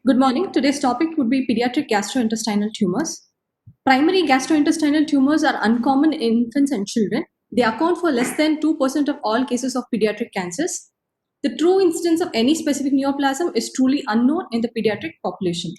Good morning. Today's topic would be pediatric gastrointestinal tumors. Primary gastrointestinal tumors are uncommon in infants and children. They account for less than 2% of all cases of pediatric cancers. The true incidence of any specific neoplasm is truly unknown in the pediatric population.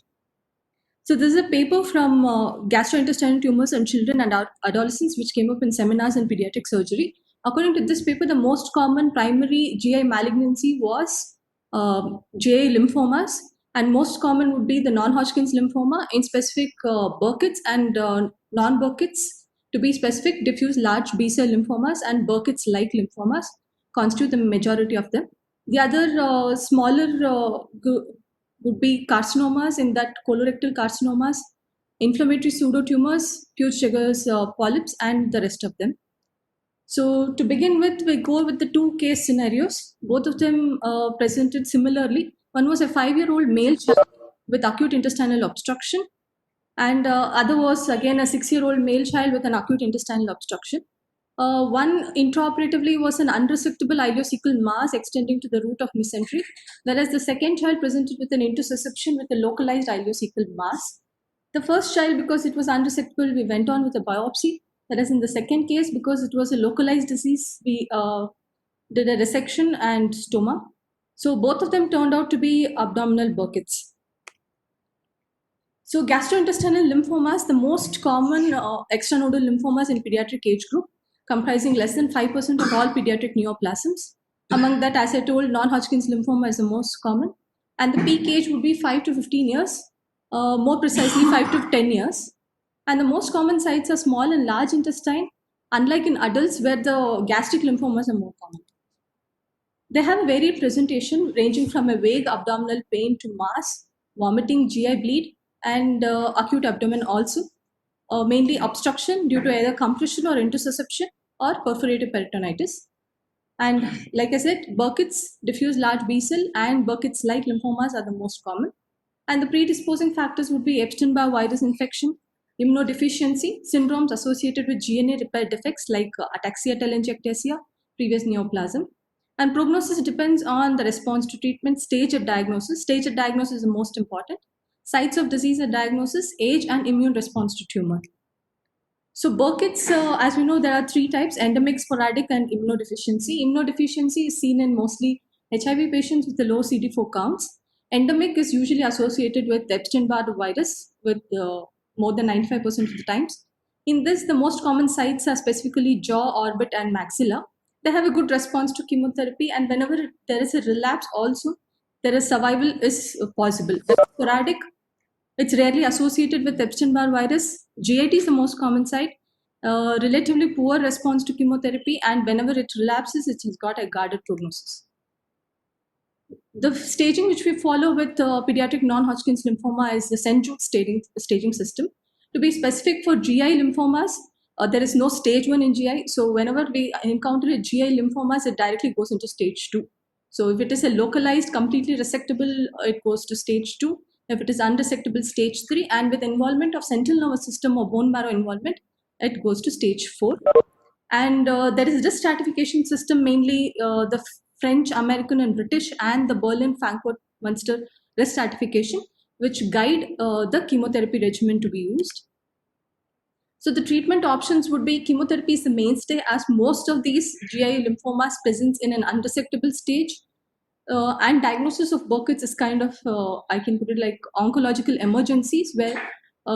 So, this is a paper from gastrointestinal tumors in children and adolescents, which came up in seminars in pediatric surgery. According to this paper, the most common primary GI malignancy was GI lymphomas, and most common would be the non-Hodgkin's lymphoma, in specific Burkitt's and non-Burkitt's. To be specific, diffuse large B-cell lymphomas and Burkitt's-like lymphomas constitute the majority of them. The other smaller would be carcinomas, in that colorectal carcinomas, inflammatory pseudotumors, Peutz-Jeghers polyps, and the rest of them. So to begin with, we go with the two case scenarios. Both of them presented similarly. One was a 5-year-old male child with acute intestinal obstruction, and other was again a 6-year-old male child with an acute intestinal obstruction. One intraoperatively was an unresectable ileocecal mass extending to the root of mesentery, whereas the second child presented with an intussusception with a localized ileocecal mass. The first child, because it was unresectable, we went on with a biopsy, whereas in the second case, because it was a localized disease, we did a resection and stoma. So both of them turned out to be abdominal Burkitt's. So gastrointestinal lymphomas, the most common extranodal lymphomas in pediatric age group, comprising less than 5% of all pediatric neoplasms. Among that, as I told, non-Hodgkin's lymphoma is the most common, and the peak age would be 5 to 15 years, more precisely 5 to 10 years. And the most common sites are small and large intestine, unlike in adults where the gastric lymphomas are more common. They have a varied presentation ranging from a vague abdominal pain to mass, vomiting, GI bleed, and acute abdomen also, mainly obstruction due to either compression or intussusception or perforative peritonitis. And like I said, Burkitt's, diffuse large B-cell, and Burkitt's-like lymphomas are the most common. And the predisposing factors would be Epstein-Barr virus infection, immunodeficiency, syndromes associated with GNA repair defects like ataxia telangiectasia, previous neoplasm. And prognosis depends on the response to treatment, stage of diagnosis. Stage of diagnosis is the most important. Sites of disease and diagnosis, age, and immune response to tumor. So Burkitt's, as we know, there are three types: endemic, sporadic, and immunodeficiency. Immunodeficiency is seen in mostly HIV patients with the low CD4 counts. Endemic is usually associated with Epstein-Barr virus with more than 95% of the times. In this, the most common sites are specifically jaw, orbit, and maxilla. They have a good response to chemotherapy, and whenever there is a relapse also, there is survival is possible. Sporadic, it's rarely associated with Epstein-Barr virus. GIT is the most common site. Relatively poor response to chemotherapy, and whenever it relapses, it has got a guarded prognosis. The staging which we follow with pediatric non-Hodgkin's lymphoma is the St. Jude staging system. To be specific, for GI lymphomas, there is no stage 1 in GI. So whenever we encounter a GI lymphomas, it directly goes into stage 2. So if it is a localized, completely resectable, it goes to stage 2. If it is unresectable, stage 3. And with involvement of central nervous system or bone marrow involvement, it goes to stage 4. And there is this stratification system, mainly the French, American, and British, and the Berlin, Frankfurt, Munster risk stratification, which guide the chemotherapy regimen to be used. So the treatment options would be chemotherapy is the mainstay, as most of these GI lymphomas presents in an unresectable stage. And diagnosis of Burkitt's is kind of, I can put it like oncological emergencies, where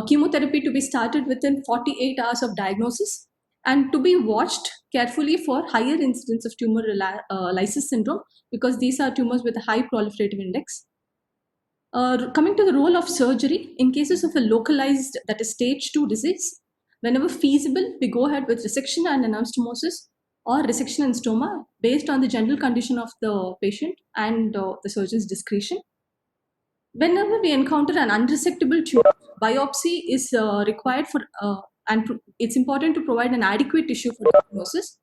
chemotherapy to be started within 48 hours of diagnosis, and to be watched carefully for higher incidence of tumor lysis syndrome, because these are tumors with a high proliferative index. Coming to the role of surgery, in cases of a localized, that is stage 2 disease, whenever feasible, we go ahead with resection and anastomosis or resection and stoma based on the general condition of the patient and the surgeon's discretion. Whenever we encounter an unresectable tumor, biopsy is required for, and it's important to provide an adequate tissue for diagnosis.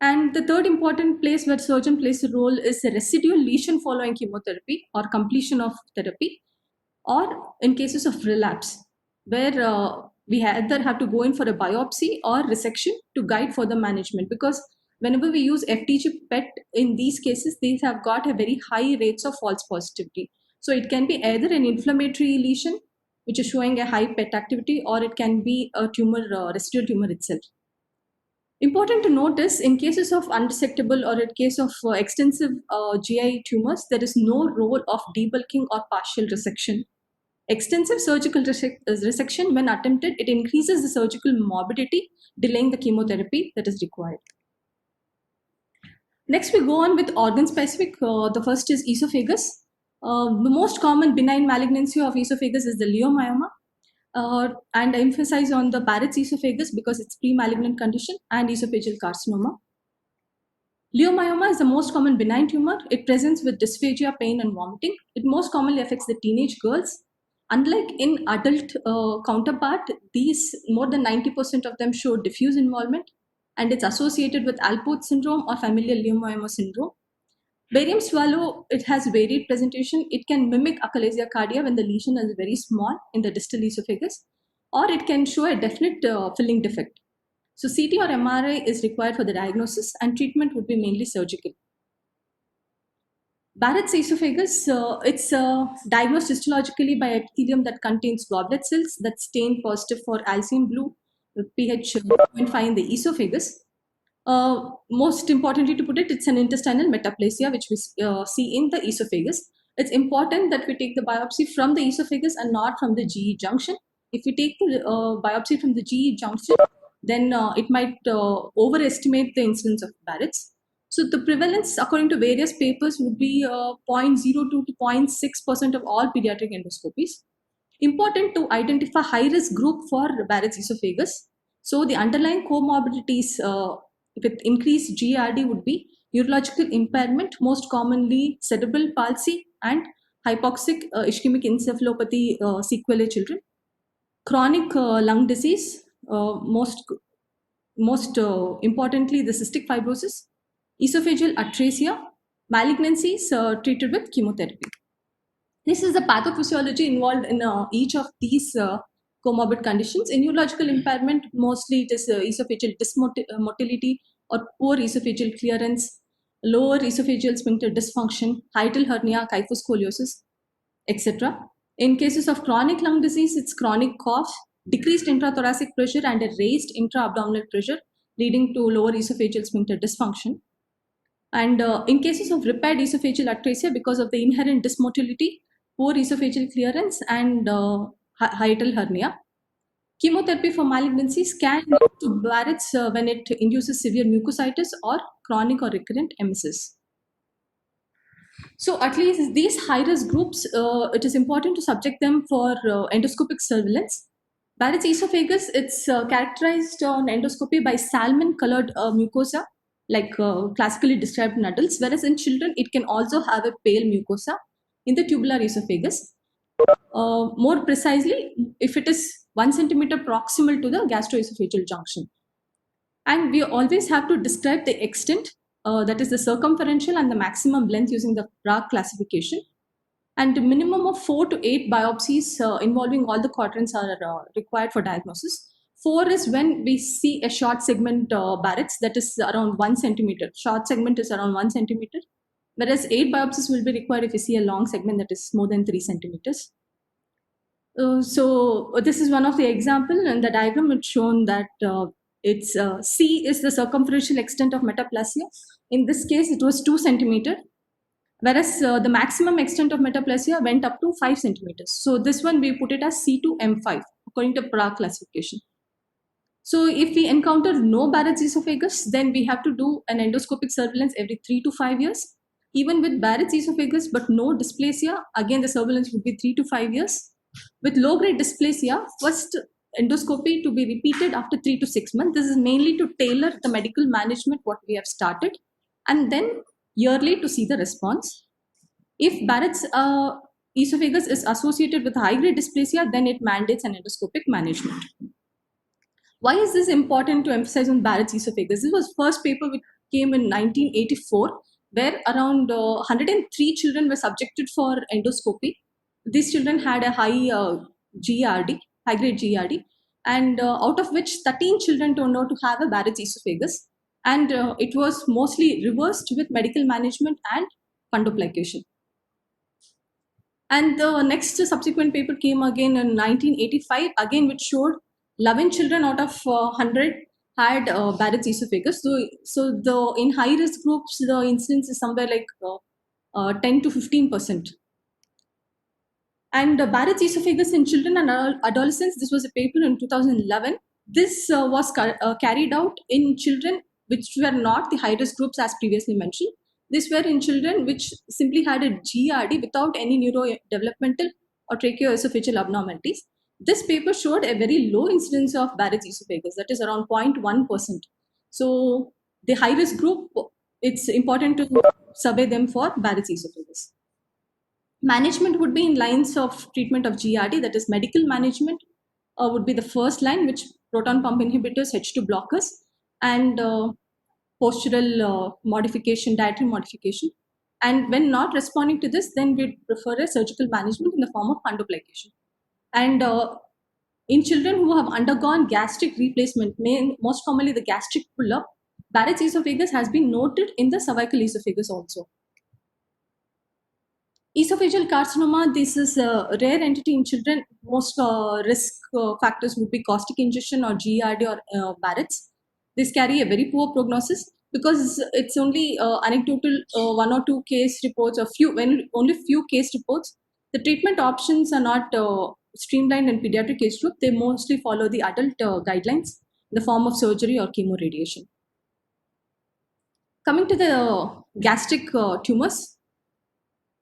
And the third important place where surgeon plays a role is a residual lesion following chemotherapy or completion of therapy, or in cases of relapse, where we either have to go in for a biopsy or resection to guide further management. Because whenever we use FDG PET in these cases, these have got a very high rates of false positivity. So it can be either an inflammatory lesion, which is showing a high PET activity, or it can be a tumor, residual tumor itself. Important to notice, in cases of unresectable or in case of extensive GI tumors, there is no role of debulking or partial resection. Extensive surgical resection, when attempted, it increases the surgical morbidity, delaying the chemotherapy that is required. Next, we go on with organ specific. The first is esophagus. The most common benign malignancy of esophagus is the leiomyoma. And I emphasize on the Barrett's esophagus because it's pre-malignant condition, and esophageal carcinoma. Leiomyoma is the most common benign tumor. It presents with dysphagia, pain, and vomiting. It most commonly affects the teenage girls. Unlike in adult counterpart, these more than 90% of them show diffuse involvement, and it's associated with Alport syndrome or familial leiomyoma syndrome. Barium swallow, it has varied presentation. It can mimic achalasia cardia when the lesion is very small in the distal esophagus, or it can show a definite filling defect. So CT or MRI is required for the diagnosis, and treatment would be mainly surgical. Barrett's esophagus, it's diagnosed histologically by epithelium that contains goblet cells that stain positive for alcium blue with pH 0.5 in the esophagus. Most importantly to put it, it's an intestinal metaplasia which we see in the esophagus. It's important that we take the biopsy from the esophagus and not from the GE junction. If we take the biopsy from the GE junction, then it might overestimate the incidence of Barrett's. So the prevalence, according to various papers, would be 0.02 to 0.6% of all pediatric endoscopies. Important to identify high-risk group for Barrett's esophagus. So the underlying comorbidities with increased GERD would be neurological impairment, most commonly cerebral palsy and hypoxic ischemic encephalopathy sequelae children. Chronic lung disease, most importantly the cystic fibrosis, esophageal atresia, malignancies treated with chemotherapy. This is the pathophysiology involved in each of these comorbid conditions. In neurological impairment, mostly it is esophageal dysmotility or poor esophageal clearance, lower esophageal sphincter dysfunction, hiatal hernia, kyphoscoliosis, etc. In cases of chronic lung disease, it's chronic cough, decreased intrathoracic pressure, and a raised intra-abdominal pressure, leading to lower esophageal sphincter dysfunction. And in cases of repaired esophageal atresia, because of the inherent dysmotility, poor esophageal clearance, and hiatal hernia. Chemotherapy for malignancies can lead to Barrett's when it induces severe mucositis or chronic or recurrent emesis. So at least these high-risk groups, it is important to subject them for endoscopic surveillance. Barrett's esophagus, it's characterized on endoscopy by salmon-colored mucosa, like classically described in adults, whereas in children, it can also have a pale mucosa in the tubular esophagus. More precisely, if it is 1 centimeter proximal to the gastroesophageal junction. And we always have to describe the extent, that is the circumferential and the maximum length using the Prague classification. And a minimum of 4 to 8 biopsies involving all the quadrants are required for diagnosis. 4 is when we see a short segment Barrett's that is around 1 centimeter. Short segment is around 1 centimeter, whereas 8 biopsies will be required if we see a long segment that is more than 3 centimeters. So this is one of the example, and the diagram it's shown that it's C is the circumferential extent of metaplasia. In this case, it was 2 centimeter, whereas the maximum extent of metaplasia went up to 5 centimeters. So this one we put it as C to M5 according to Prague classification. So if we encounter no Barrett's esophagus, then we have to do an endoscopic surveillance every 3 to 5 years. Even with Barrett's esophagus but no dysplasia, again the surveillance would be 3 to 5 years. With low-grade dysplasia, first endoscopy to be repeated after 3 to 6 months. This is mainly to tailor the medical management what we have started, and then yearly to see the response. If Barrett's esophagus is associated with high-grade dysplasia, then it mandates an endoscopic management. Why is this important to emphasize on Barrett's esophagus? This was first paper which came in 1984, where around 103 children were subjected for endoscopy. These children had a high GERD, high-grade GERD, and out of which 13 children turned out to have a Barrett's esophagus, and it was mostly reversed with medical management and fundoplication. And the next subsequent paper came again in 1985, again which showed 11 children out of 100 had Barrett's esophagus. So the in high risk groups, the incidence is somewhere like 10 to 15%. And Barrett's esophagus in children and adolescents, this was a paper in 2011. This was carried out in children which were not the high risk groups as previously mentioned. These were in children which simply had a GERD without any neurodevelopmental or tracheoesophageal abnormalities. This paper showed a very low incidence of Barrett's esophagus, that is around 0.1%. So the high risk group, it's important to survey them for Barrett's esophagus. Management would be in lines of treatment of GERD, that is medical management would be the first line, which proton pump inhibitors, H2 blockers, and postural modification, dietary modification. And when not responding to this, then we'd prefer a surgical management in the form of fundoplication. And in children who have undergone gastric replacement, most commonly the gastric pull-up, Barrett's esophagus has been noted in the cervical esophagus also. Esophageal carcinoma, this is a rare entity in children. Most risk factors would be caustic ingestion or GERD or Barrett's. This carry a very poor prognosis because it's only anecdotal one or two case reports or only few case reports. The treatment options are not streamlined in pediatric age group. They mostly follow the adult guidelines in the form of surgery or chemoradiation. Coming to the gastric tumors,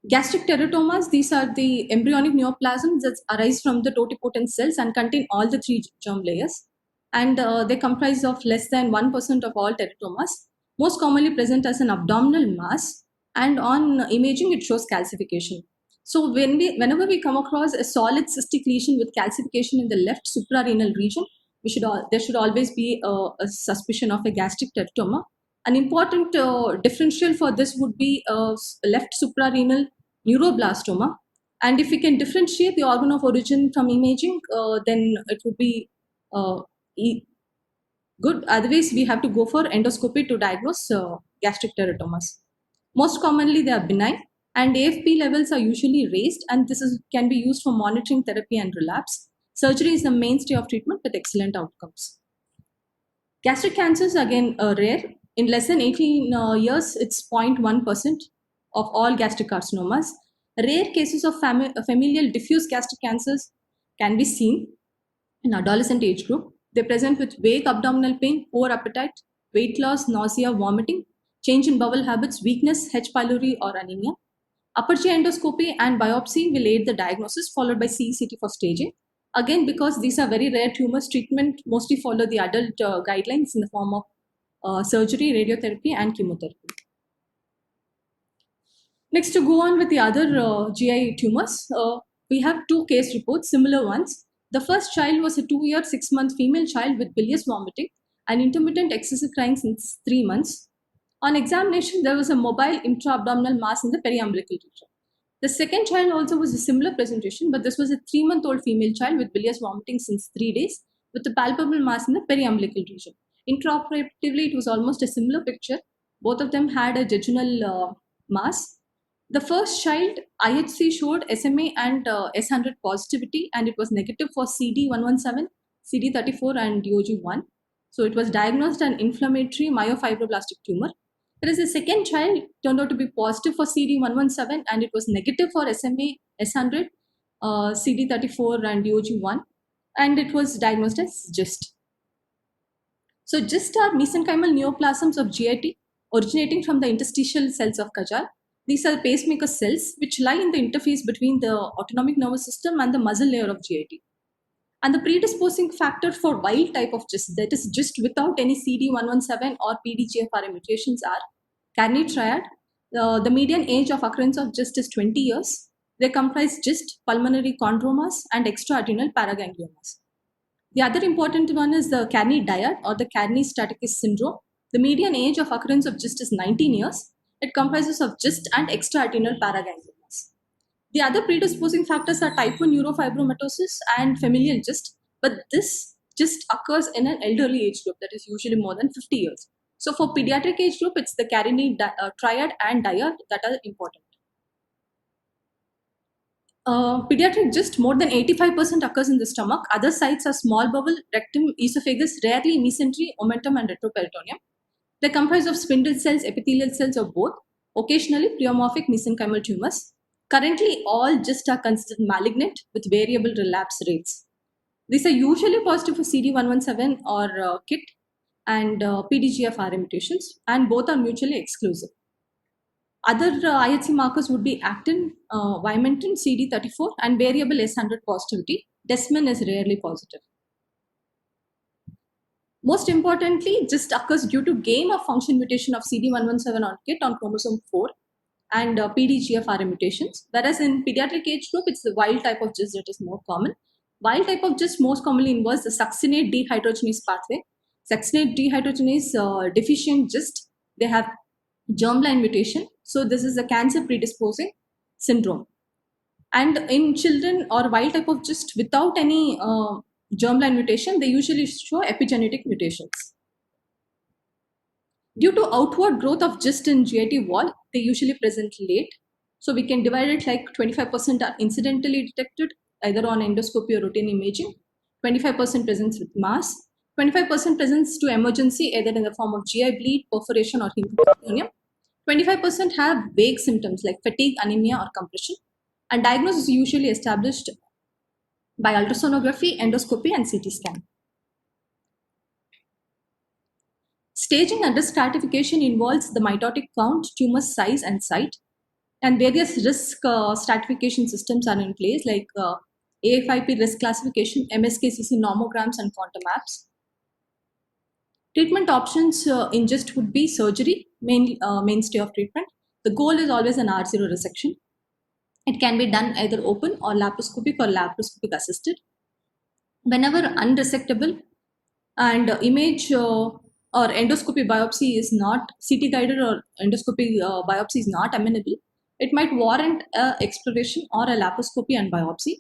gastric teratomas, these are the embryonic neoplasms that arise from the totipotent cells and contain all the three germ layers. And they comprise of less than 1% of all teratomas, most commonly present as an abdominal mass, and on imaging it shows calcification. So whenever we come across a solid cystic lesion with calcification in the left suprarenal region, there should always be a suspicion of a gastric teratoma. An important differential for this would be left suprarenal neuroblastoma. And if we can differentiate the organ of origin from imaging, then it would be good. Otherwise, we have to go for endoscopy to diagnose gastric teratomas. Most commonly, they are benign, and AFP levels are usually raised, and can be used for monitoring therapy and relapse. Surgery is the mainstay of treatment with excellent outcomes. Gastric cancers, again, rare. In less than 18 years, it's 0.1% of all gastric carcinomas. Rare cases of familial diffuse gastric cancers can be seen in adolescent age group. They present with vague abdominal pain, poor appetite, weight loss, nausea, vomiting, change in bowel habits, weakness, H. pylori, or anemia. Upper GI endoscopy and biopsy will aid the diagnosis, followed by CECT for staging. Again, because these are very rare tumors, treatment mostly follow the adult guidelines in the form of surgery, radiotherapy, and chemotherapy. Next, to go on with the other GI tumors, we have two case reports, similar ones. The first child was a 2-year, 6-month female child with bilious vomiting and intermittent excessive crying since 3 months. On examination, there was a mobile intra-abdominal mass in the periumbilical region. The second child also was a similar presentation, but this was a 3-month-old female child with bilious vomiting since 3 days with a palpable mass in the periumbilical region. Intraoperatively, it was almost a similar picture. Both of them had a jejunal mass. The first child, IHC, showed SMA and S100 positivity, and it was negative for CD117, CD34, and DOG1. So it was diagnosed an inflammatory myofibroblastic tumor. Whereas the second child turned out to be positive for CD117 and it was negative for SMA, S100, CD34, and DOG1, and it was diagnosed as GIST. So GIST are mesenchymal neoplasms of GIT originating from the interstitial cells of Kajal. These are pacemaker cells which lie in the interface between the autonomic nervous system and the muscle layer of GIT. And the predisposing factor for wild type of GIST, that is GIST without any CD117 or PDGFR mutations, are Carney triad. The median age of occurrence of GIST is 20 years. They comprise GIST, pulmonary chondromas, and extraadrenal paragangliomas. The other important one is the Carney dyad or the Carney Stratakis syndrome. The median age of occurrence of GIST is 19 years. It comprises of GIST and extraadrenal paragangliomas. The other predisposing factors are type 1 neurofibromatosis and familial GIST, but this GIST occurs in an elderly age group, that is usually more than 50 years. So for pediatric age group, it's the Carney triad and dyad that are important. Pediatric GIST, more than 85% occurs in the stomach. Other sites are small bowel, rectum, esophagus, rarely mesentery, omentum, and retroperitoneum. They comprise of spindle cells, epithelial cells, or both, occasionally pleomorphic mesenchymal tumors. Currently, all GIST are considered malignant with variable relapse rates. These are usually positive for CD117 or KIT and PDGFR mutations, and both are mutually exclusive. Other IHC markers would be actin, vimentin, CD34, and variable S100 positivity. Desmin is rarely positive. Most importantly, GIST occurs due to gain of function mutation of CD117 on KIT on chromosome 4 and PDGFR mutations. Whereas in pediatric age group, it's the wild type of GIST that is more common. Wild type of GIST most commonly involves the succinate dehydrogenase pathway. Succinate dehydrogenase deficient GIST, they have germline mutation. So this is a cancer predisposing syndrome. And in children or wild type of GIST without any germline mutation, they usually show epigenetic mutations. Due to outward growth of GIST in GIT wall, they usually present late. So we can divide it like 25% are incidentally detected either on endoscopy or routine imaging, 25% presents with mass, 25% presents to emergency either in the form of GI bleed, perforation, or hemoptysis. 25% have vague symptoms like fatigue, anemia, or compression, and diagnosis is usually established by ultrasonography, endoscopy, and CT scan. Staging and risk stratification involves the mitotic count, tumor size, and site, and various risk stratification systems are in place like AFIP risk classification, MSKCC normograms, and quantum maps. Treatment options in GIST would be surgery, mainstay of treatment. The goal is always an R0 resection. It can be done either open or laparoscopic assisted. Whenever unresectable and image or endoscopy biopsy is not CT guided or endoscopy biopsy is not amenable, it might warrant exploration or a laparoscopy and biopsy.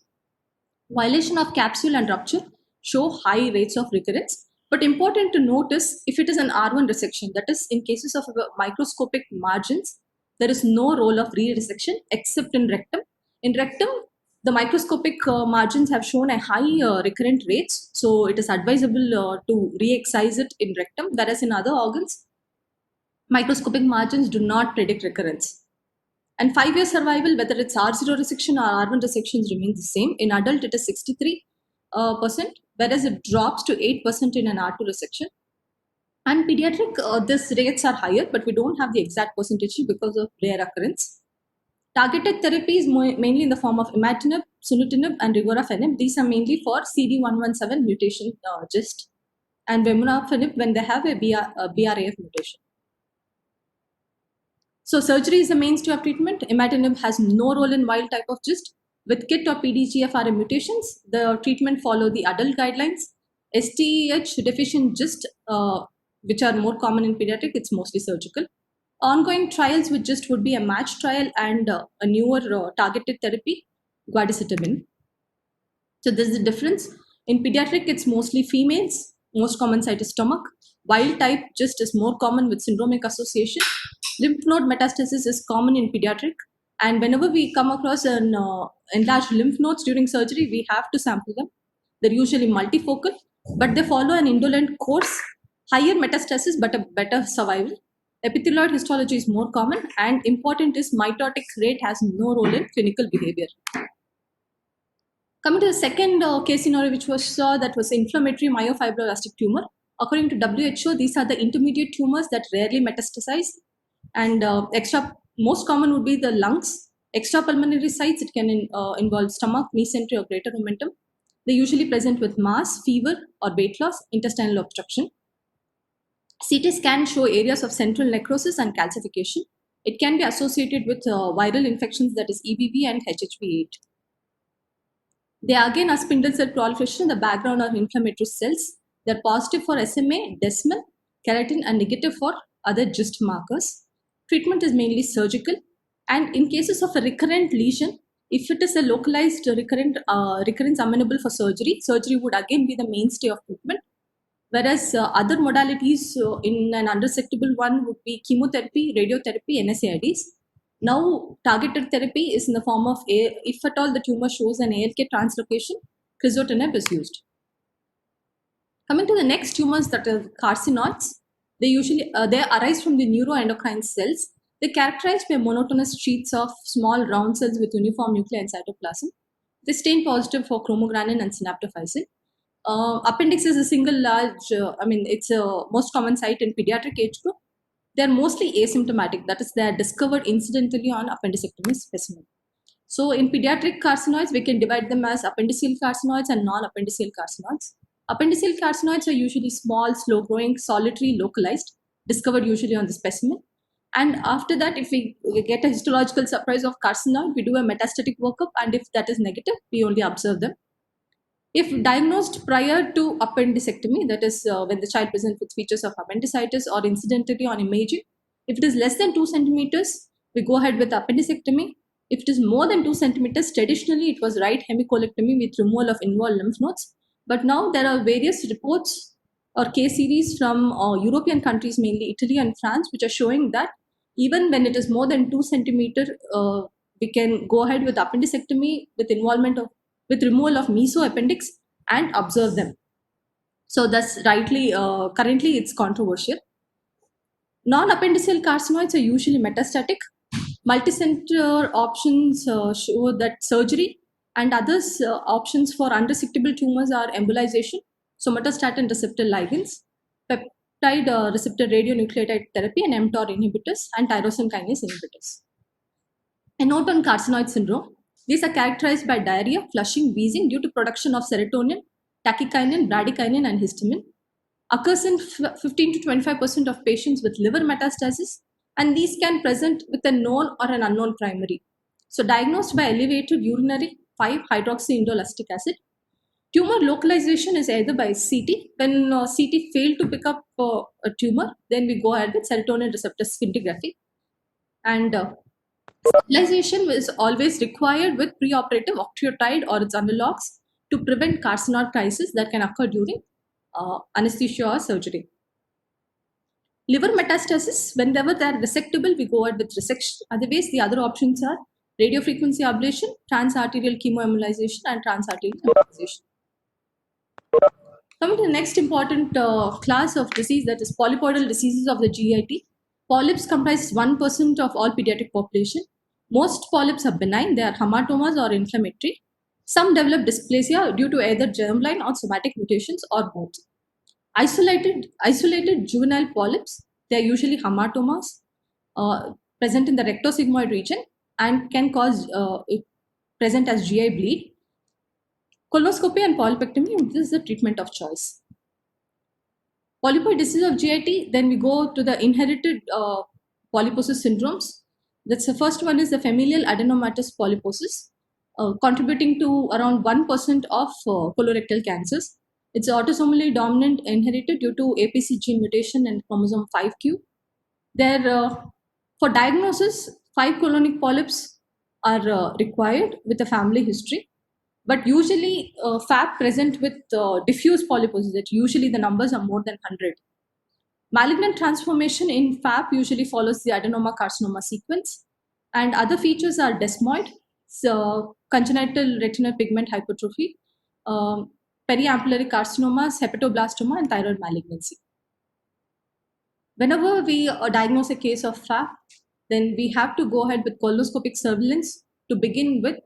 Violation of capsule and rupture show high rates of recurrence. But important to note is if it is an R1 resection, that is in cases of microscopic margins, there is no role of re-resection except in rectum. In rectum, the microscopic margins have shown a high recurrent rates, so it is advisable to re-excise it in rectum, whereas in other organs, microscopic margins do not predict recurrence. And 5-year survival, whether it's R0 resection or R1 resections, remains the same. In adult, it is 63%, whereas it drops to 8% in an R2 resection. And pediatric, these rates are higher, but we don't have the exact percentage because of rare occurrence. Targeted therapy is mainly in the form of imatinib, sunitinib, and regorafenib. These are mainly for CD117 mutation GIST, and vemurafenib when they have a BRAF mutation. So surgery is the mainstay of treatment. Imatinib has no role in wild type of GIST. With KIT or PDGFR mutations, the treatment follow the adult guidelines. STH deficient GIST, which are more common in pediatric, it's mostly surgical. Ongoing trials with GIST would be a match trial and a newer targeted therapy, guadicitabine. So this is the difference. In pediatric, it's mostly females. Most common site is stomach. Wild type GIST is more common with syndromic association. Lymph node metastasis is common in pediatric. And whenever we come across an enlarged lymph nodes during surgery, we have to sample them. They're usually multifocal, but they follow an indolent course, higher metastasis, but a better survival. Epithelioid histology is more common, and important is mitotic rate has no role in clinical behavior. Coming to the second case scenario, which was that was inflammatory myofibroblastic tumor. According to WHO, these are the intermediate tumors that rarely metastasize, and most common would be the lungs. Extrapulmonary sites, it can involve stomach, mesentery, or greater omentum. They usually present with mass, fever, or weight loss, intestinal obstruction. CT scan show areas of central necrosis and calcification. It can be associated with viral infections, that is EBV and HHV8. They again are spindle cell proliferation in the background of inflammatory cells. They're positive for SMA, desmin, keratin, and negative for other GIST markers. Treatment is mainly surgical, and in cases of a recurrent lesion, if it is a localized recurrence amenable for surgery, surgery would again be the mainstay of treatment. Whereas other modalities in an unresectable one would be chemotherapy, radiotherapy, NSAIDs. Now, targeted therapy is in the form of, if at all the tumor shows an ALK translocation, crizotinib is used. Coming to the next tumors that are carcinoids, they arise from the neuroendocrine cells. They characterized by monotonous sheets of small round cells with uniform nuclei and cytoplasm. They stain positive for chromogranin and synaptophysin. Appendix is a single large, it's a most common site in pediatric age group. They are mostly asymptomatic, that is, they are discovered incidentally on appendicectomy specimen. So, in pediatric carcinoids, we can divide them as appendiceal carcinoids and non-appendiceal carcinoids. Appendiceal carcinoids are usually small, slow-growing, solitary, localized, discovered usually on the specimen. And after that, if we get a histological surprise of carcinoid, we do a metastatic workup, and if that is negative, we only observe them. If diagnosed prior to appendicectomy, that is when the child presents with features of appendicitis or incidentally on imaging, if it is less than 2 centimeters, we go ahead with appendicectomy. If it is more than 2 centimeters, traditionally it was right hemicolectomy with removal of involved lymph nodes. But now there are various reports or case series from European countries, mainly Italy and France, which are showing that even when it is more than 2 centimeter, we can go ahead with appendicectomy with removal of mesoappendix and observe them. So that's currently it's controversial. Non-appendiceal carcinoids are usually metastatic. Multicenter options show that surgery, and others options for unresectable tumors are embolization, somatostatin receptor ligands, peptide receptor radionucleotide therapy, and mTOR inhibitors, and tyrosine kinase inhibitors. A note on carcinoid syndrome. These are characterized by diarrhea, flushing, wheezing due to production of serotonin, tachykinin, bradykinin, and histamine. Occurs in 15 to 25% of patients with liver metastasis, and these can present with a known or an unknown primary. So, diagnosed by elevated urinary 5-hydroxyindoletic acid. Tumor localization is either by CT. When CT failed to pick up a tumor, then we go ahead with serotonin receptor scintigraphy. And stabilization is always required with preoperative octreotide or its analogs to prevent carcinoid crisis that can occur during anesthesia or surgery. Liver metastasis, whenever they are resectable, we go ahead with resection. Otherwise, the other options are radiofrequency ablation, transarterial chemoembolization, and transarterial embolization. Coming to the next important class of disease, that is polypoidal diseases of the GIT. Polyps comprise 1% of all pediatric population. Most polyps are benign, they are hematomas or inflammatory. Some develop dysplasia due to either germline or somatic mutations or both. Isolated juvenile polyps, they are usually hematomas present in the rectosigmoid region and can cause present as GI bleed. Colonoscopy and polypectomy, this is the treatment of choice. Polypoid disease of GIT, then we go to the inherited polyposis syndromes. That's the first one is the familial adenomatous polyposis, contributing to around 1% of colorectal cancers. It's autosomally dominant inherited due to APC gene mutation and chromosome 5q. For diagnosis, 5 colonic polyps are required with a family history. But usually, FAP present with diffuse polyposis, that usually the numbers are more than 100. Malignant transformation in FAP usually follows the adenoma carcinoma sequence, and other features are desmoid, congenital retinal pigment hypertrophy, periampullary carcinomas, hepatoblastoma, and thyroid malignancy. Whenever we diagnose a case of FAP, then we have to go ahead with colonoscopic surveillance to begin with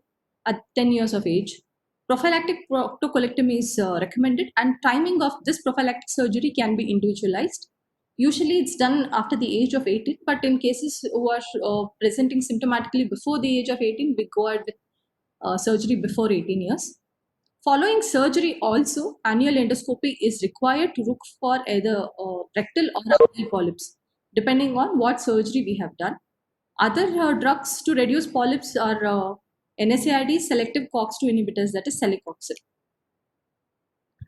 at 10 years of age. Prophylactic proctocolectomy is recommended, and timing of this prophylactic surgery can be individualized. Usually it's done after the age of 18, but in cases who are presenting symptomatically before the age of 18, we go ahead with surgery before 18 years. Following surgery also, annual endoscopy is required to look for either rectal or anal polyps, depending on what surgery we have done. Other drugs to reduce polyps are NSAIDs, selective COX-2 inhibitors, that is celecoxib.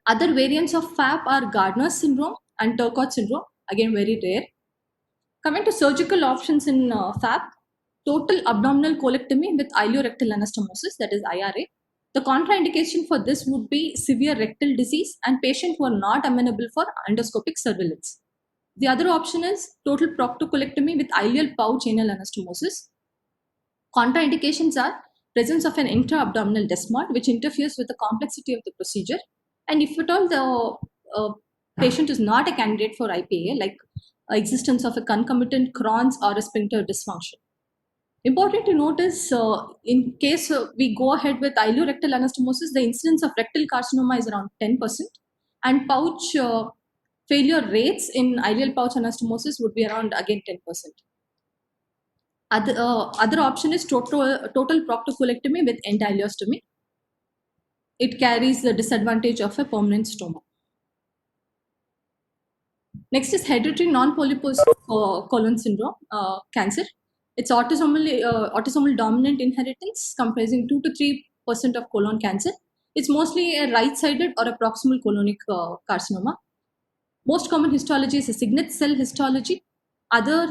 Other variants of FAP are Gardner's syndrome and Turcot syndrome, again very rare. Coming to surgical options in FAP, total abdominal colectomy with ileorectal anastomosis, that is IRA. The contraindication for this would be severe rectal disease and patients who are not amenable for endoscopic surveillance. The other option is total proctocolectomy with ileal pouch anal anastomosis. Contraindications are presence of an intra-abdominal desmoid, which interferes with the complexity of the procedure. And if at all the patient is not a candidate for IPA, like existence of a concomitant Crohn's or a sphincter dysfunction. Important to notice, in case we go ahead with ileorectal anastomosis, the incidence of rectal carcinoma is around 10%, and pouch failure rates in ileal pouch anastomosis would be around again 10%. Other option is total proctocolectomy with endoileostomy. It carries the disadvantage of a permanent stoma. Next is hereditary non-polyposis colon syndrome cancer. It's autosomal dominant inheritance comprising 2 to 3% of colon cancer. It's mostly a right-sided or a proximal colonic carcinoma. Most common histology is a signet cell histology. Other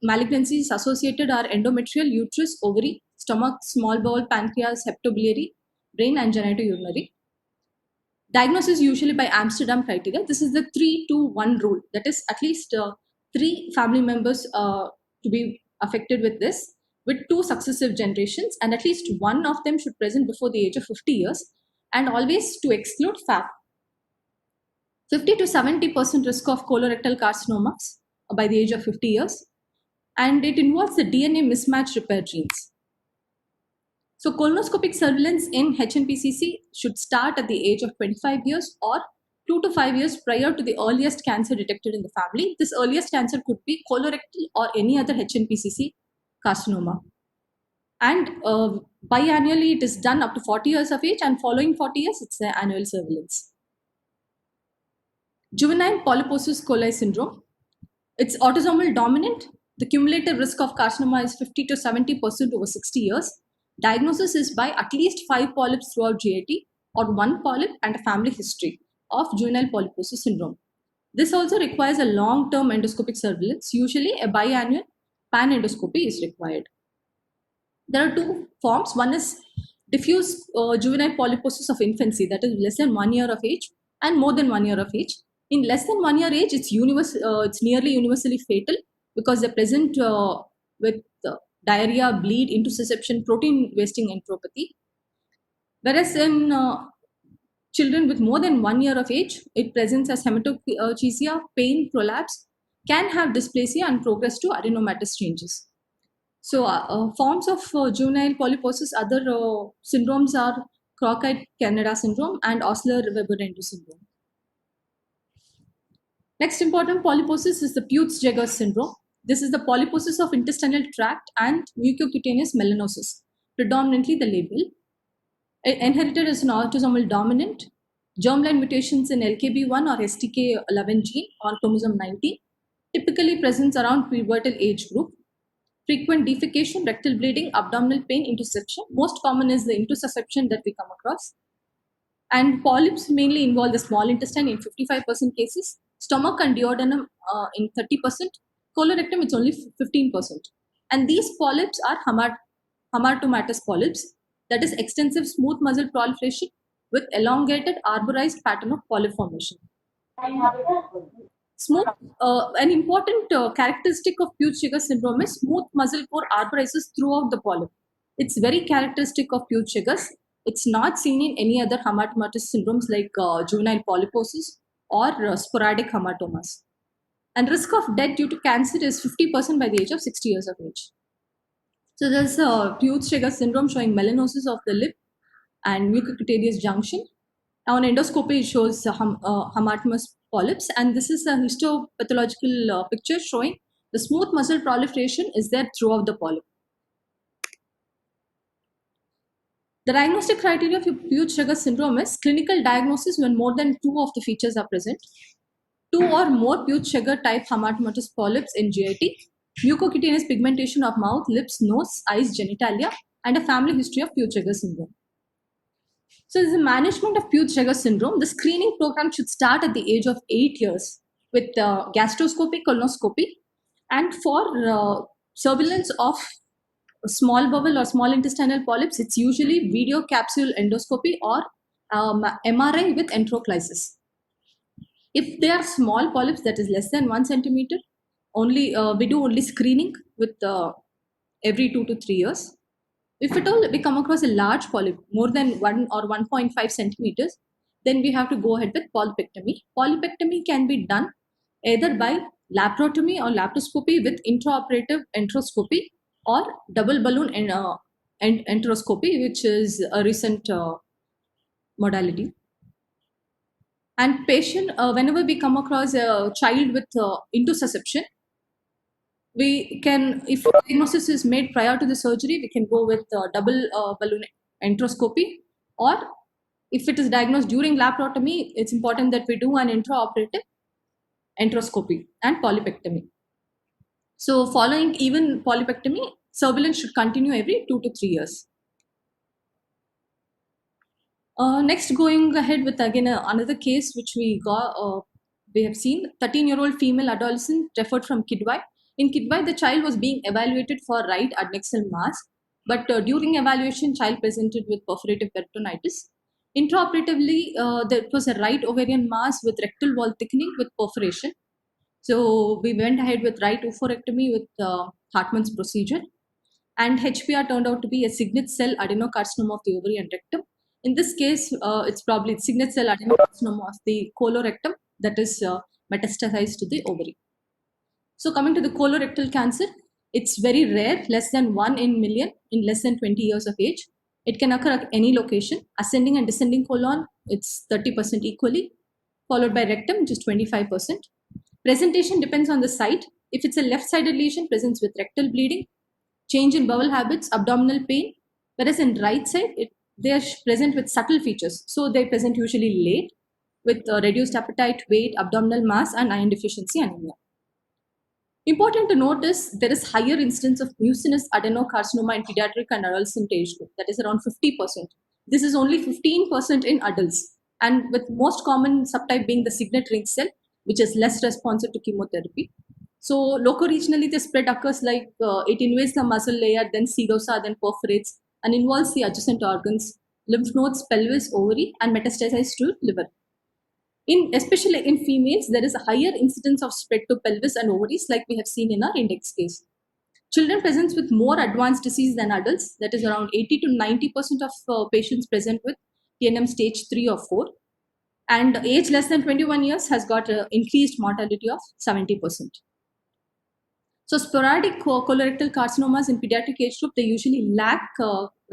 malignancies associated are endometrial, uterus, ovary, stomach, small bowel, pancreas, hepatobiliary, brain, and genitourinary. Diagnosis usually by Amsterdam criteria. This is the 3-2-1 rule. That is at least 3 family members to be affected with this, with 2 successive generations, and at least one of them should present before the age of 50 years, and always to exclude FAP. 50 to 70% risk of colorectal carcinomas by the age of 50 years, and it involves the DNA mismatch repair genes. So colonoscopic surveillance in HNPCC should start at the age of 25 years or 2 to 5 years prior to the earliest cancer detected in the family. This earliest cancer could be colorectal or any other HNPCC carcinoma. And biannually it is done up to 40 years of age, and following 40 years it's the annual surveillance. Juvenile polyposis coli syndrome. It's autosomal dominant. The cumulative risk of carcinoma is 50 to 70% over 60 years. Diagnosis is by at least 5 polyps throughout GIT or 1 polyp and a family history of juvenile polyposis syndrome. This also requires a long-term endoscopic surveillance. Usually a biannual pan endoscopy is required. There are 2 forms. One is diffuse juvenile polyposis of infancy, that is less than 1 year of age and more than 1 year of age. In less than 1 year age, it's nearly universally fatal because they're present with diarrhea, bleed, intussusception, protein wasting enteropathy. Whereas in children with more than 1 year of age, it presents as hematochezia, pain, prolapse, can have dysplasia and progress to adenomatous changes. So forms of juvenile polyposis, other syndromes are Cronkite-Canada syndrome and Osler-Weber-Rendu syndrome. Next important polyposis is the Peutz-Jeghers syndrome. This is the polyposis of intestinal tract and mucocutaneous melanosis, predominantly the label. Inherited as an autosomal dominant. Germline mutations in LKB1 or STK11 gene on chromosome 19, typically presents around pubertal age group. Frequent defecation, rectal bleeding, abdominal pain, intussusception. Most common is the intussusception that we come across. And polyps mainly involve the small intestine in 55% cases, stomach and duodenum in 30%, colorectum it's only 15%. And these polyps are hamartomatous polyps, that is extensive smooth muscle proliferation with elongated arborized pattern of polyp formation. Smooth, an important characteristic of Peutz-Jeghers syndrome is smooth muscle core arborizes throughout the polyp. It's very characteristic of Peutz-Jeghers. It's not seen in any other hamartomatous syndromes like juvenile polyposis or sporadic hamartomas. And risk of death due to cancer is 50% by the age of 60 years of age. So there's a Peutz-Jeghers syndrome showing melanosis of the lip and mucocutaneous junction. On endoscopy, it shows hamartomatous polyps, and this is a histopathological picture showing the smooth muscle proliferation is there throughout the polyp. The diagnostic criteria for Peutz-Jeghers syndrome is clinical diagnosis when more than 2 of the features are present, 2 or more Peutz-Jeghers type hamartomatous polyps in GIT, mucocutaneous pigmentation of mouth, lips, nose, eyes, genitalia, and a family history of Peutz-Jeghers syndrome. So, as a management of Peutz-Jeghers syndrome, the screening program should start at the age of 8 years with gastroscopy, colonoscopy, and for surveillance of small bowel or small intestinal polyps, it's usually video capsule endoscopy or MRI with enteroclysis. If they are small polyps, that is less than 1 centimeter, we do only screening with every 2 to 3 years. If at all we come across a large polyp, more than 1 or 1.5 centimeters, then we have to go ahead with polypectomy. Polypectomy can be done either by laparotomy or laparoscopy with intraoperative enteroscopy or double balloon enteroscopy, which is a recent modality. And patient, whenever we come across a child with intussusception, we can, if diagnosis is made prior to the surgery, we can go with double balloon enteroscopy, or if it is diagnosed during laparotomy, it's important that we do an intraoperative enteroscopy and polypectomy. So following even polypectomy, surveillance should continue every 2 to 3 years. Next, going ahead with again another case which we have seen. 13-year-old female adolescent referred from Kidwai. In Kidwai, the child was being evaluated for right adnexal mass, but during evaluation, child presented with perforative peritonitis. Intraoperatively, there was a right ovarian mass with rectal wall thickening with perforation. So we went ahead with right oophorectomy with Hartmann's procedure, and HPR turned out to be a signet cell adenocarcinoma of the ovary and rectum. In this case, it's probably signet cell adenocarcinoma of the colorectum that is metastasized to the ovary. So coming to the colorectal cancer, it's very rare, less than 1 in million in less than 20 years of age. It can occur at any location. Ascending and descending colon, it's 30% equally, followed by rectum, just 25%. Presentation depends on the site. If it's a left-sided lesion, presents with rectal bleeding, change in bowel habits, abdominal pain, whereas in right side, they are present with subtle features. So they present usually late with reduced appetite, weight, abdominal mass, and iron deficiency anemia. Important to note is there is higher incidence of mucinous adenocarcinoma in pediatric and adolescent age group, that is around 50%. This is only 15% in adults, and with most common subtype being the signet ring cell, which is less responsive to chemotherapy. So locoregionally, the spread occurs like it invades the muscle layer, then serosa, then perforates, and involves the adjacent organs, lymph nodes, pelvis, ovary, and metastasizes to liver. Especially in females, there is a higher incidence of spread to pelvis and ovaries, like we have seen in our index case. Children present with more advanced disease than adults, that is around 80 to 90% of patients present with TNM stage 3 or 4. And age less than 21 years has got an increased mortality of 70%. So sporadic colorectal carcinomas in pediatric age group, they usually lack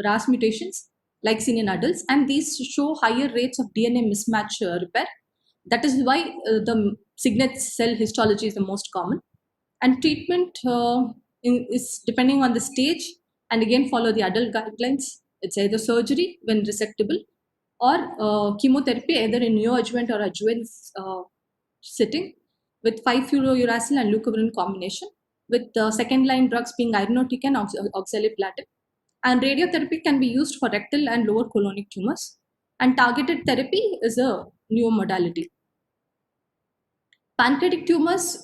RAS mutations like seen in adults, and these show higher rates of DNA mismatch repair. That is why the signet cell histology is the most common. And treatment is depending on the stage, and again follow the adult guidelines. It's either surgery when resectable, or chemotherapy either in neoadjuvant or adjuvant setting with 5-fluorouracil and leucovorin combination, with second line drugs being irinotecan and oxaliplatin. And radiotherapy can be used for rectal and lower colonic tumors. And targeted therapy is a new modality. Pancreatic tumors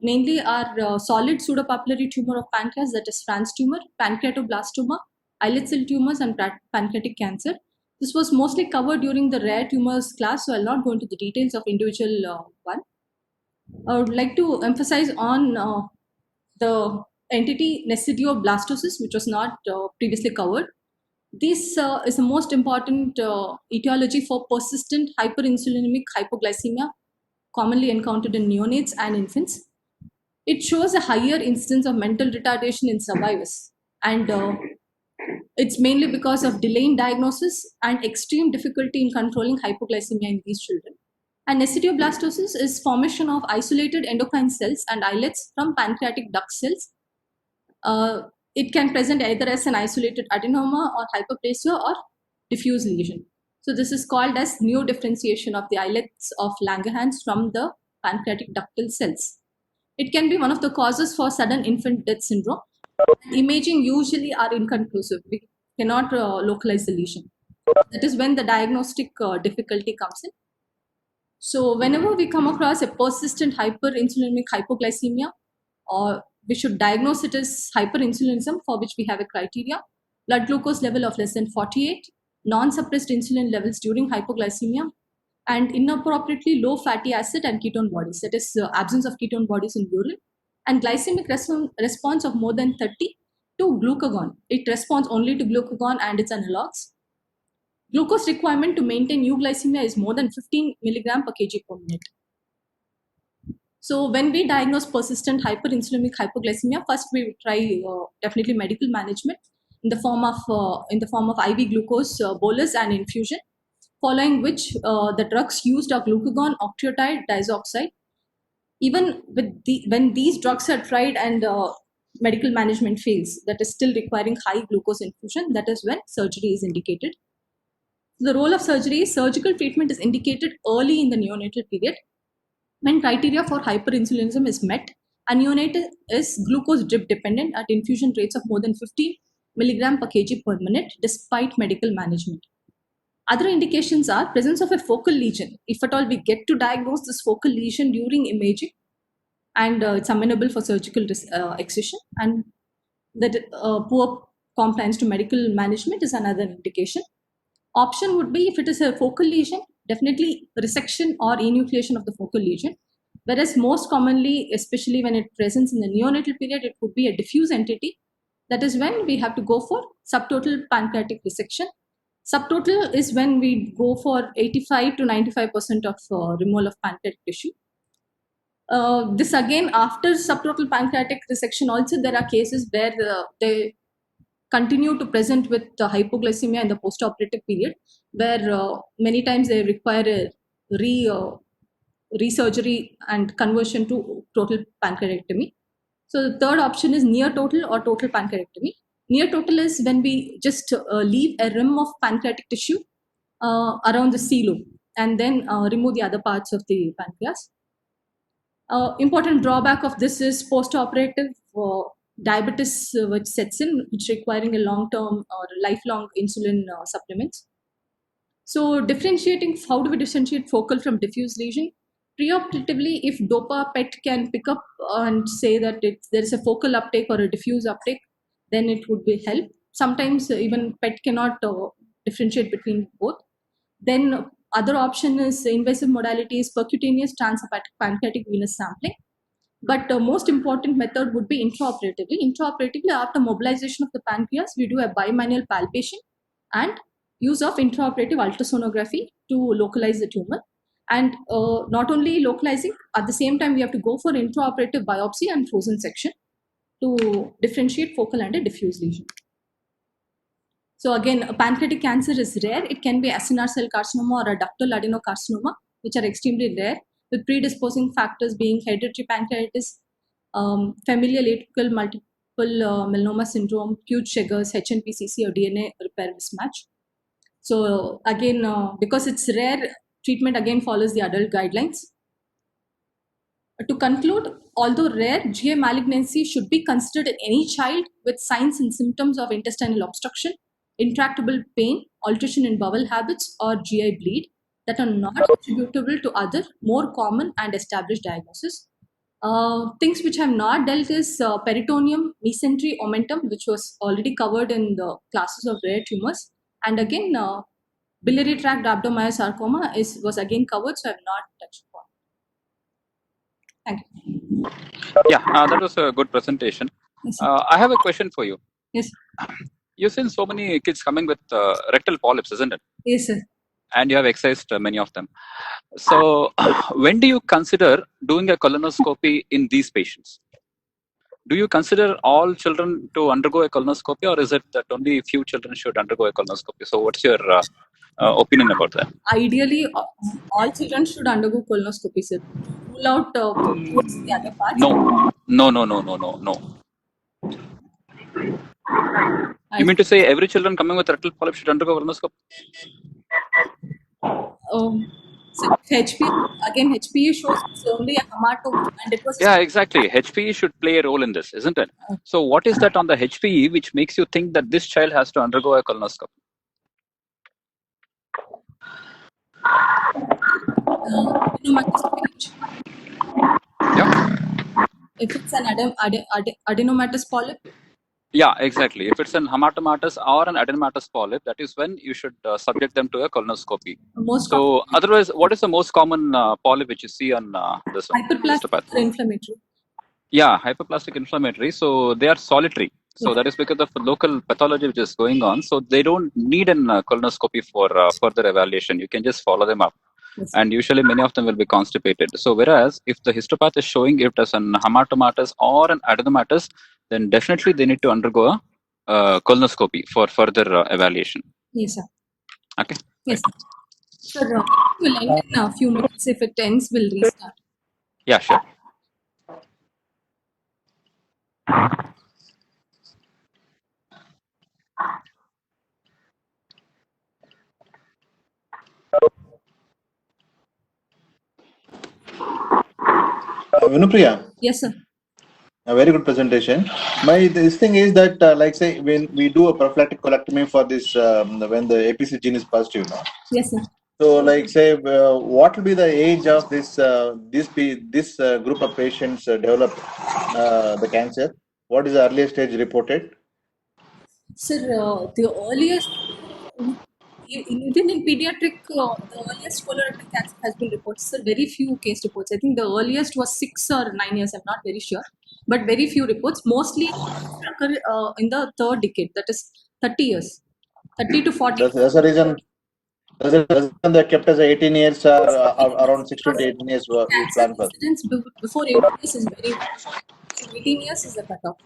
mainly are solid pseudopapillary tumor of pancreas, that is Franz tumor, pancreatoblastoma, islet cell tumors, and pancreatic cancer. This was mostly covered during the rare tumors class, so I'll not go into the details of individual one. I would like to emphasize on the entity nesidioblastosis, which was not previously covered. This is the most important etiology for persistent hyperinsulinemic hypoglycemia, commonly encountered in neonates and infants. It shows a higher incidence of mental retardation in survivors, and it's mainly because of delay in diagnosis and extreme difficulty in controlling hypoglycemia in these children. And nesidioblastosis is formation of isolated endocrine cells and islets from pancreatic duct cells. It can present either as an isolated adenoma or hyperplasia or diffuse lesion. So this is called as neodifferentiation of the islets of Langerhans from the pancreatic ductal cells. It can be one of the causes for sudden infant death syndrome. Imaging usually are inconclusive. We cannot localize the lesion. That is when the diagnostic difficulty comes in. So whenever we come across a persistent hyperinsulinemic hypoglycemia, or we should diagnose it as hyperinsulinism, for which we have a criteria: blood glucose level of less than 48, non-suppressed insulin levels during hypoglycemia, and inappropriately low fatty acid and ketone bodies, that is absence of ketone bodies in urine, and glycemic response of more than 30, to glucagon. It responds only to glucagon and its analogs. Glucose requirement to maintain euglycemia is more than 15 milligram per kg per minute. So when we diagnose persistent hyperinsulinic hypoglycemia, first we try definitely medical management in the form of IV glucose bolus and infusion, following which the drugs used are glucagon, octreotide, diazoxide. Even when these drugs are tried and medical management fails, that is still requiring high glucose infusion, that is when surgery is indicated. The role of surgery is surgical treatment is indicated early in the neonatal period when criteria for hyperinsulinism is met. A neonate is glucose drip dependent at infusion rates of more than 50 milligram per kg per minute despite medical management. Other indications are presence of a focal lesion. If at all we get to diagnose this focal lesion during imaging, and it's amenable for surgical excision, and that poor compliance to medical management is another indication. Option would be, if it is a focal lesion, definitely resection or enucleation of the focal lesion. Whereas most commonly, especially when it presents in the neonatal period, it could be a diffuse entity. That is when we have to go for subtotal pancreatic resection. Subtotal is when we go for 85 to 95% of removal of pancreatic tissue. This again, after subtotal pancreatic resection, also there are cases where they continue to present with hypoglycemia in the postoperative period, where many times they require a resurgery and conversion to total pancreatectomy. So the third option is near total or total pancreatectomy. Near total is when we just leave a rim of pancreatic tissue around the C-lobe and then remove the other parts of the pancreas. Important drawback of this is post-operative diabetes which sets in, which requiring a long-term or lifelong insulin supplements. So how do we differentiate focal from diffuse lesion? Preoperatively, if DOPA PET can pick up and say that there is a focal uptake or a diffuse uptake, then it would be help. Sometimes even PET cannot differentiate between both. Then other option is invasive modality is percutaneous transhepatic pancreatic venous sampling. But the most important method would be intraoperatively. Intraoperatively, after mobilization of the pancreas, we do a bimanual palpation and use of intraoperative ultrasonography to localize the tumor. And not only localizing, at the same time, we have to go for intraoperative biopsy and frozen section to differentiate focal and a diffuse lesion. So again, pancreatic cancer is rare. It can be acinar cell carcinoma or a ductal adenocarcinoma, which are extremely rare, with predisposing factors being hereditary pancreatitis, familial atypical multiple melanoma syndrome, Peutz-Jeghers, HNPCC, or DNA repair mismatch. So again, because it's rare, treatment again follows the adult guidelines. To conclude, although rare, GI malignancy should be considered in any child with signs and symptoms of intestinal obstruction, intractable pain, alteration in bowel habits, or GI bleed that are not attributable to other more common and established diagnoses. Things which have not dealt is peritoneum, mesentery, omentum, which was already covered in the classes of rare tumors. And again, biliary tract rhabdomyosarcoma was again covered, so I have not touched upon. Thank you. Yeah, that was a good presentation. Yes, I have a question for you. Yes. You've seen so many kids coming with rectal polyps, isn't it? Yes, sir. And you have excised many of them. So, when do you consider doing a colonoscopy in these patients? Do you consider all children to undergo a colonoscopy, or is it that only few children should undergo a colonoscopy? So, what's your opinion about that? Ideally, all children should undergo colonoscopy, sir. Rule out towards the other parts. No. You mean to say every children coming with rectal polyp should undergo colonoscopy? So HPE shows it's only a hematoma, and it was. Yeah, exactly. HPE should play a role in this, isn't it? So, what is that on the HPE which makes you think that this child has to undergo a colonoscopy? Yeah. If it's an adenomatous polyp. Yeah, exactly. If it's an hematomatous or an adenomatous polyp, that is when you should subject them to a colonoscopy. So, otherwise, what is the most common polyp which you see on this one? Hyperplastic or inflammatory? Yeah, hyperplastic inflammatory. So, they are solitary. So that is because of the local pathology which is going on. So they don't need an colonoscopy for further evaluation. You can just follow them up. Yes. And usually many of them will be constipated. So whereas if the histopath is showing it as an hematomatous or an adenomatous, then definitely they need to undergo a colonoscopy for further evaluation. Yes, sir. Okay. Yes, sir. Sir, we'll end in a few minutes. If it ends, we'll restart. Yeah, sure. Vinupriya, Yes, sir. a very good presentation. This thing is that, like say, when we do a prophylactic colectomy for this, when the APC gene is positive, no? Yes, sir. So, like say, what will be the age of this group of patients develop the cancer? What is the earliest stage reported? Sir, the earliest, even in pediatric, the earliest colorectal cancer has been reported. Sir, very few case reports. I think the earliest was 6 or 9 years. I'm not very sure, but very few reports. Mostly occur in the third decade, that is 30 years, 30 to 40. That's the reason. That's the reason they kept as 18 years or around 16 to 18 years. We Cancer plan for. incidence before 18 years is very high. So 18 years is the cutoff.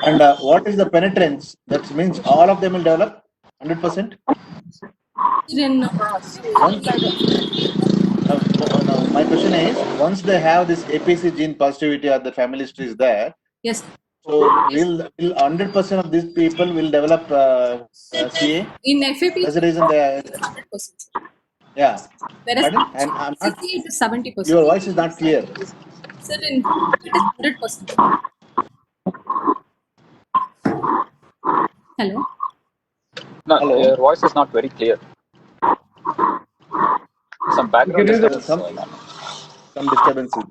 And what is the penetrance? That means all of them will develop 100%. In Once, now my question is, once they have this APC gene positivity or the family history is there, yes, so will 100% of these people will develop CA? in FAP, That's the reason they are, 100%. yeah. Whereas Pardon? And I'm not, CC it is 70%. your voice is not clear. Sir, in it is 100%. Hello. No, Hello? your voice is not very clear. Some background disturbance. Some disturbances.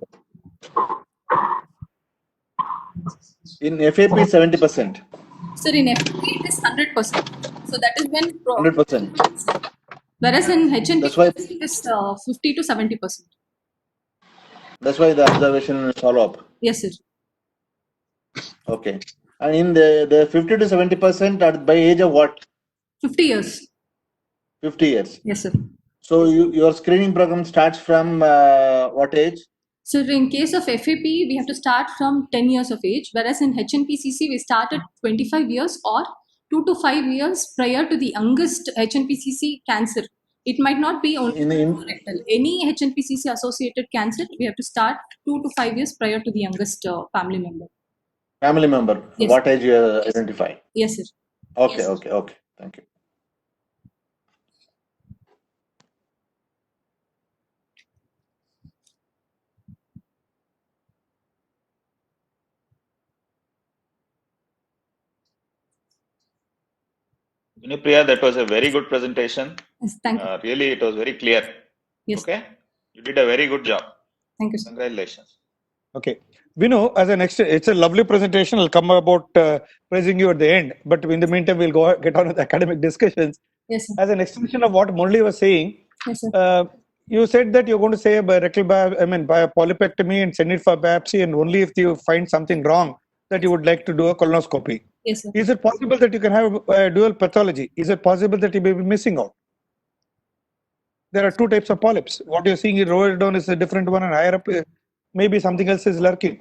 In FAP, 70%. Sir, in FAP it is 100%. So that is when 100%. whereas in HNP That's why it is 50 to 70%. that's why the observation and follow up. Yes, sir. Okay. And in the 50 to 70% at by age of what? 50 years. 50 years. Yes, sir. So your screening program starts from what age? So in case of FAP, we have to start from 10 years of age, whereas in HNPCC, we start at 25 years or 2 to 5 years prior to the youngest HNPCC cancer. It might not be only In colorectal. Any HNPCC associated cancer, we have to start 2 to 5 years prior to the youngest family member. family member. Yes. What age you identify? Yes, sir. Okay, Yes. okay. Thank you. Vinipriya, that was a very good presentation. Yes, thank you. Really, it was very clear. Yes. Okay, you did a very good job. Thank you, sir. Congratulations. Okay. Vinu, as a next, it's a lovely presentation. I'll come about praising you at the end. But in the meantime, we'll get on with academic discussions. Yes, sir. As an extension of what Murli was saying, Yes, sir. you said that you're going to say by polypectomy and send it for biopsy, and only if you find something wrong that you would like to do a colonoscopy. Yes, sir. Is it possible that you can have dual pathology? Is it possible that you may be missing out? There are two types of polyps. What you're seeing lower down is a different one, and higher up, maybe something else is lurking.